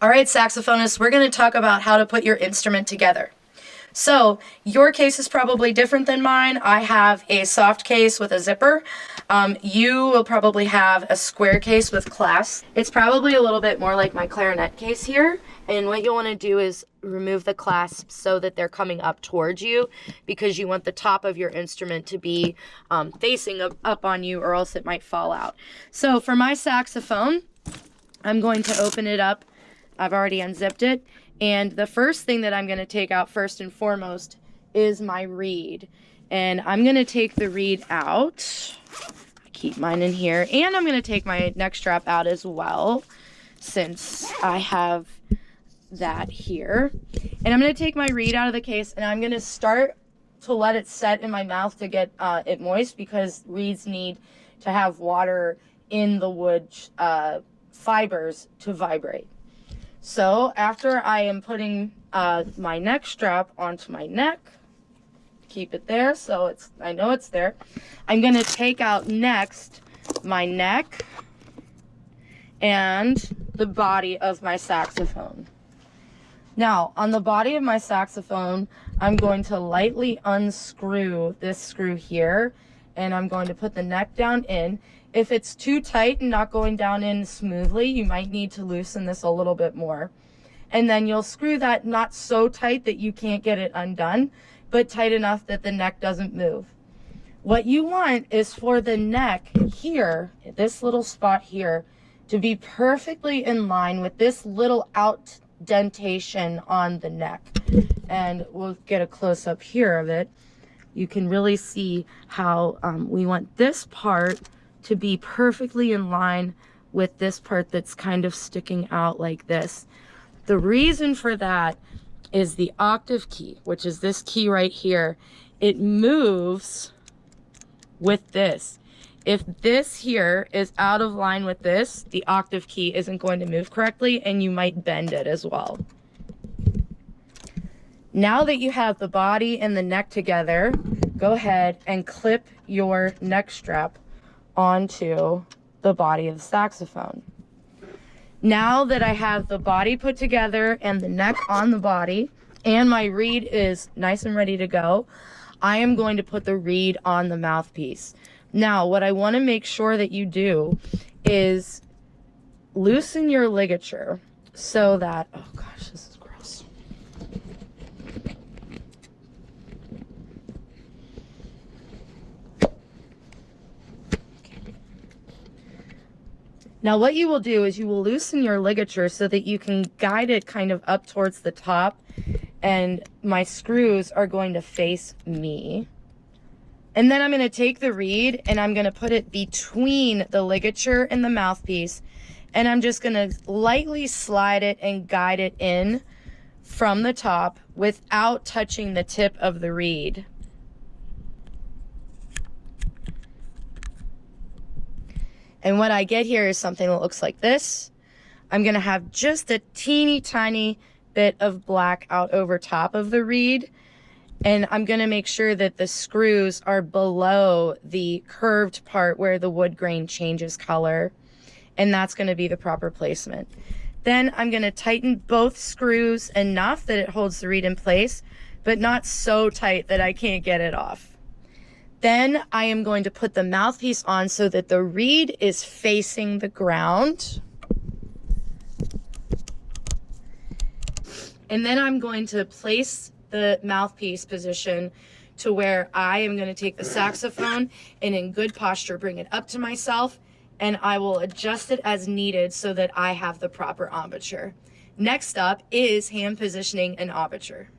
All right, saxophonists, we're going to talk about how to put your instrument together. So your case is probably different than mine. I have a soft case with a zipper. You will probably have a square case with clasps. It's probably a little bit more like my clarinet case here. And what you'll want to do is remove the clasps so that they're coming up towards you, because you want the top of your instrument to be facing up on you, or else it might fall out. So for my saxophone, I'm going to open it up. I've already unzipped it. And the first thing that I'm going to take out first and foremost is my reed. And I'm going to take the reed out. I keep mine in here. And I'm going to take my neck strap out as well, since I have that here. And I'm going to take my reed out of the case, and I'm going to start to let it set in my mouth to get it moist, because reeds need to have water in the wood fibers to vibrate. So after I am putting my neck strap onto my neck, keep it there so I know it's there, I'm going to take out next my neck and the body of my saxophone. Now, on the body of my saxophone, I'm going to lightly unscrew this screw here, and I'm going to put the neck down in. If it's too tight and not going down in smoothly, you might need to loosen this a little bit more. And then you'll screw that not so tight that you can't get it undone, but tight enough that the neck doesn't move. What you want is for the neck here, this little spot here, to be perfectly in line with this little outdentation on the neck. And we'll get a close-up here of it. You can really see how we want this part to be perfectly in line with this part that's kind of sticking out like this. The reason for that is the octave key, which is this key right here. It moves with this. If this here is out of line with this, the octave key isn't going to move correctly, and you might bend it as well. Now that you have the body and the neck together, go ahead and clip your neck strap onto the body of the saxophone. Now that I have the body put together and the neck on the body, and my reed is nice and ready to go, I am going to put the reed on the mouthpiece. Now, what I want to make sure that you do is loosen your ligature so that, oh gosh, this is gross. Now what you will do is you will loosen your ligature so that you can guide it kind of up towards the top, and my screws are going to face me. And then I'm going to take the reed and I'm going to put it between the ligature and the mouthpiece, and I'm just going to lightly slide it and guide it in from the top without touching the tip of the reed. And what I get here is something that looks like this. I'm going to have just a teeny tiny bit of black out over top of the reed. And I'm going to make sure that the screws are below the curved part where the wood grain changes color. And that's going to be the proper placement. Then I'm going to tighten both screws enough that it holds the reed in place, but not so tight that I can't get it off. Then I am going to put the mouthpiece on so that the reed is facing the ground. And then I'm going to place the mouthpiece position to where I am going to take the saxophone and in good posture bring it up to myself, and I will adjust it as needed so that I have the proper embouchure. Next up is hand positioning an embouchure.